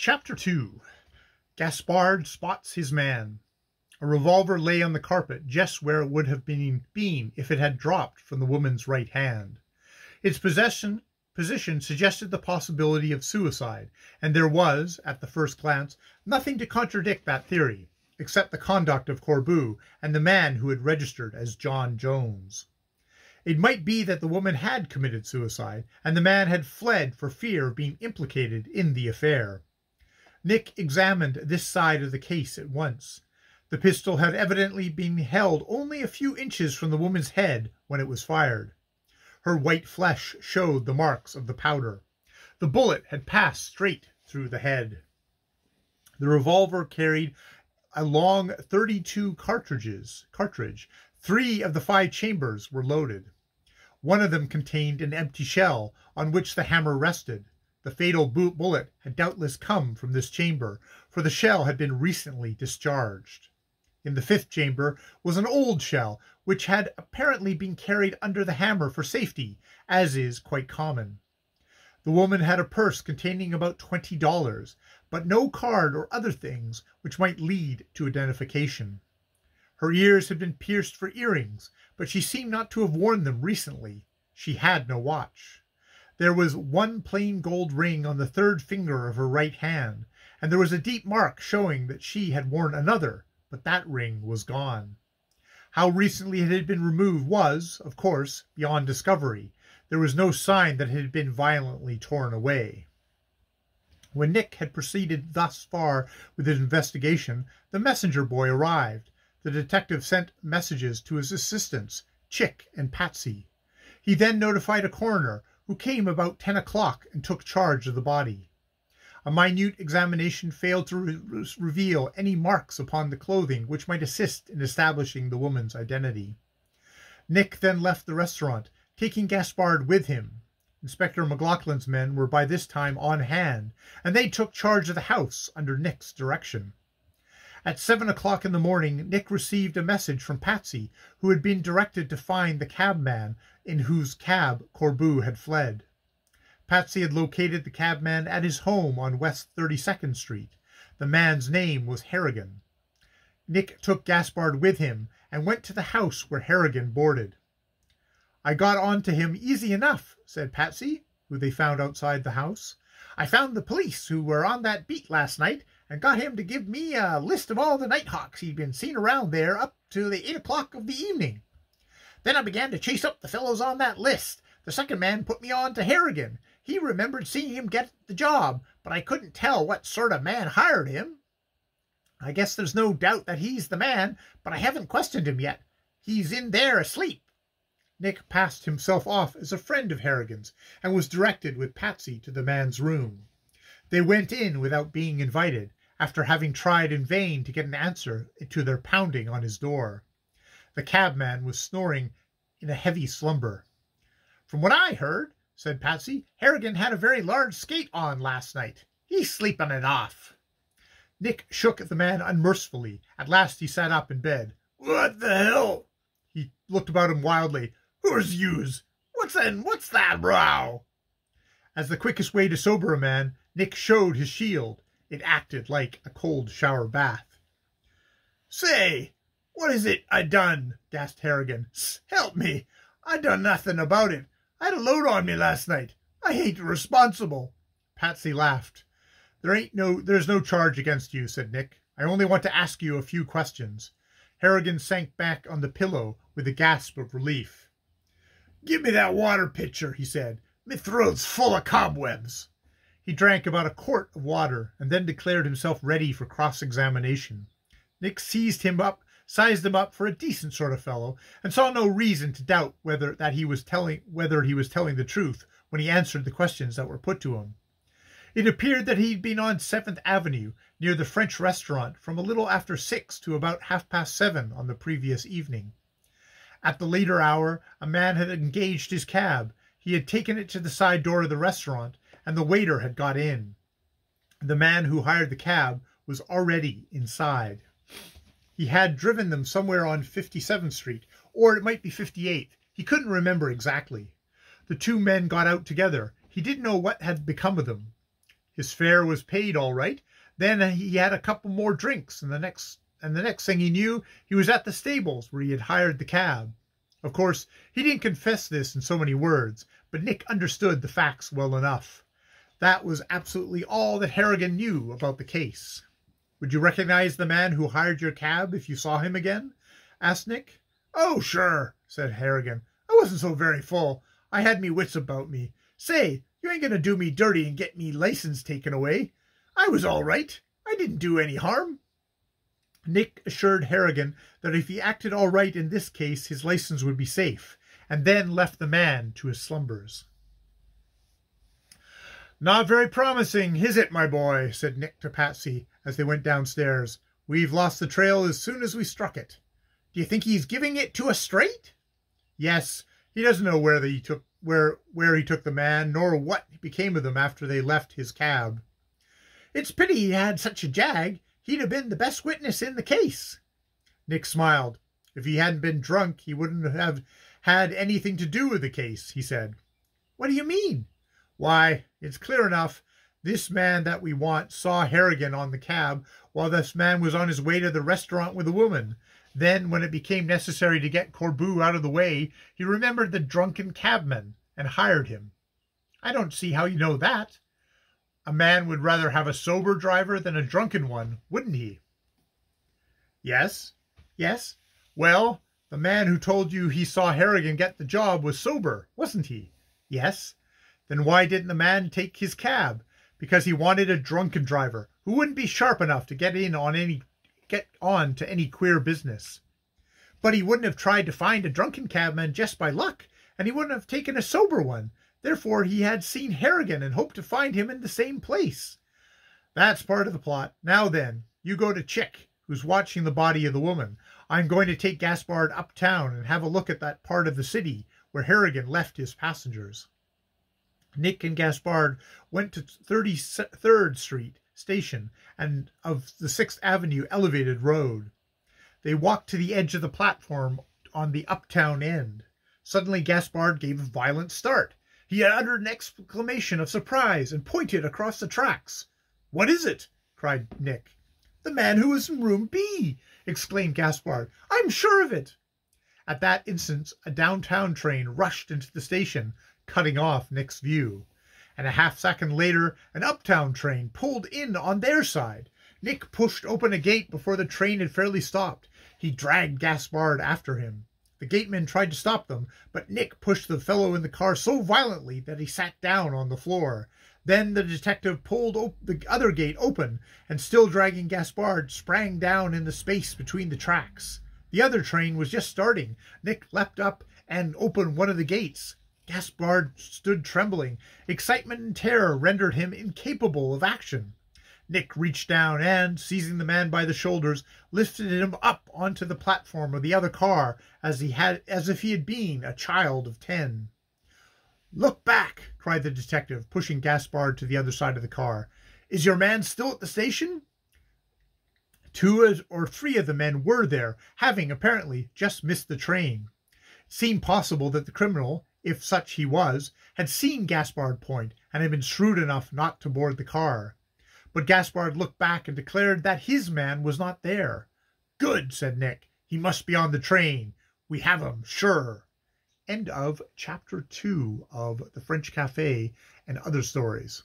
Chapter 2. Gaspard spots his man. A revolver lay on the carpet just where it would have been if it had dropped from the woman's right hand. Its position suggested the possibility of suicide, and there was, at the first glance, nothing to contradict that theory, except the conduct of Corbeau and the man who had registered as John Jones. It might be that the woman had committed suicide, and the man had fled for fear of being implicated in the affair. Nick examined this side of the case at once. The pistol had evidently been held only a few inches from the woman's head when it was fired. Her white flesh showed the marks of the powder. The bullet had passed straight through the head. The revolver carried a long .32 cartridge. 3 of the 5 chambers were loaded. One of them contained an empty shell on which the hammer rested. The fatal bullet had doubtless come from this chamber, for the shell had been recently discharged. In the 5th chamber was an old shell, which had apparently been carried under the hammer for safety, as is quite common. The woman had a purse containing about $20, but no card or other things which might lead to identification. Her ears had been pierced for earrings, but she seemed not to have worn them recently. She had no watch. There was one plain gold ring on the 3rd finger of her right hand, and there was a deep mark showing that she had worn another, but that ring was gone. How recently it had been removed was, of course, beyond discovery. There was no sign that it had been violently torn away. When Nick had proceeded thus far with his investigation, the messenger boy arrived. The detective sent messages to his assistants, Chick and Patsy. He then notified a coroner, who came about 10 o'clock and took charge of the body. A minute examination failed to reveal any marks upon the clothing which might assist in establishing the woman's identity. Nick then left the restaurant, taking Gaspard with him. Inspector McLaughlin's men were by this time on hand, and they took charge of the house under Nick's direction. At 7 o'clock in the morning, Nick received a message from Patsy, who had been directed to find the cabman in whose cab Corbeau had fled. Patsy had located the cabman at his home on West 32nd Street. The man's name was Harrigan. Nick took Gaspard with him and went to the house where Harrigan boarded. "I got on to him easy enough," said Patsy, who they found outside the house. "I found the police who were on that beat last night and got him to give me a list of all the nighthawks he'd been seen around there up to the 8 o'clock of the evening. Then I began to chase up the fellows on that list. The second man put me on to Harrigan. He remembered seeing him get the job, but I couldn't tell what sort of man hired him. I guess there's no doubt that he's the man, but I haven't questioned him yet. He's in there asleep." Nick passed himself off as a friend of Harrigan's and was directed with Patsy to the man's room. They went in without being invited, after having tried in vain to get an answer to their pounding on his door. The cabman was snoring in a heavy slumber. "From what I heard," said Patsy, "Harrigan had a very large skate on last night. He's sleeping it off." Nick shook the man unmercifully. At last he sat up in bed. "What the hell?" He looked about him wildly. "Who's yous? What's that row?" As the quickest way to sober a man, Nick showed his shield. It acted like a cold shower bath. "Say, what is it I done?" gasped Harrigan. "Help me. I done nothing about it. I had a load on me last night. I ain't responsible." Patsy laughed. There's no charge against you," said Nick. "I only want to ask you a few questions." Harrigan sank back on the pillow with a gasp of relief. "Give me that water pitcher," he said. "Me throat's full of cobwebs." He drank about a quart of water and then declared himself ready for cross-examination. Nick sized him up for a decent sort of fellow, and saw no reason to doubt whether he was telling the truth when he answered the questions that were put to him. It appeared that he'd been on 7th Avenue, near the French restaurant, from a little after 6 to about 7:30 on the previous evening. At the later hour, a man had engaged his cab. He had taken it to the side door of the restaurant, and the waiter had got in. The man who hired the cab was already inside. He had driven them somewhere on 57th Street, or it might be 58th. He couldn't remember exactly. The two men got out together. He didn't know what had become of them. His fare was paid all right. Then he had a couple more drinks, and the next thing he knew, he was at the stables where he had hired the cab. Of course, he didn't confess this in so many words, but Nick understood the facts well enough. That was absolutely all that Harrigan knew about the case. "Would you recognize the man who hired your cab if you saw him again?" asked Nick. "Oh, sure," said Harrigan. "I wasn't so very full. I had me wits about me. Say, you ain't gonna do me dirty and get me license taken away. I was all right. I didn't do any harm." Nick assured Harrigan that if he acted all right in this case, his license would be safe, and then left the man to his slumbers. "Not very promising, is it, my boy?" said Nick to Patsy as they went downstairs. "We've lost the trail as soon as we struck it." "Do you think he's giving it to us straight?" "Yes. He doesn't know where he took the man, nor what became of them after they left his cab." "It's pity he had such a jag. He'd have been the best witness in the case." Nick smiled. "If he hadn't been drunk, he wouldn't have had anything to do with the case," he said. "What do you mean?" "Why, it's clear enough. This man that we want saw Harrigan on the cab while this man was on his way to the restaurant with a woman. Then, when it became necessary to get Corbu out of the way, he remembered the drunken cabman and hired him." "I don't see how you know that." "A man would rather have a sober driver than a drunken one, wouldn't he?" Yes. Well, the man who told you he saw Harrigan get the job was sober, wasn't he?" "Yes." "Then why didn't the man take his cab?" "Because he wanted a drunken driver who wouldn't be sharp enough to get on to any queer business." "But he wouldn't have tried to find a drunken cabman just by luck, and he wouldn't have taken a sober one. Therefore, he had seen Harrigan and hoped to find him in the same place." "That's part of the plot. Now then, you go to Chick, who's watching the body of the woman. I'm going to take Gaspard uptown and have a look at that part of the city where Harrigan left his passengers." Nick and Gaspard went to 33rd Street Station and of the 6th Avenue elevated road. They walked to the edge of the platform on the uptown end. Suddenly Gaspard gave a violent start. He had uttered an exclamation of surprise and pointed across the tracks. "What is it?" cried Nick. "The man who was in room B!" exclaimed Gaspard. "I'm sure of it." At that instant, a downtown train rushed into the station, cutting off Nick's view. And a half-second later, an uptown train pulled in on their side. Nick pushed open a gate before the train had fairly stopped. He dragged Gaspard after him. The gateman tried to stop them, but Nick pushed the fellow in the car so violently that he sat down on the floor. Then the detective pulled the other gate open, and still dragging Gaspard, sprang down in the space between the tracks. The other train was just starting. Nick leapt up and opened one of the gates. Gaspard stood trembling. Excitement and terror rendered him incapable of action. Nick reached down and, seizing the man by the shoulders, lifted him up onto the platform of the other car as if he had been a child of 10. "Look back!" cried the detective, pushing Gaspard to the other side of the car. "Is your man still at the station?" 2 or 3 of the men were there, having apparently just missed the train. It seemed possible that the criminal, if such he was, had seen Gaspard point and had been shrewd enough not to board the car. But Gaspard looked back and declared that his man was not there. "Good," said Nick. "He must be on the train. We have him, sure." End of Chapter 2 of The French Cafe and Other Stories.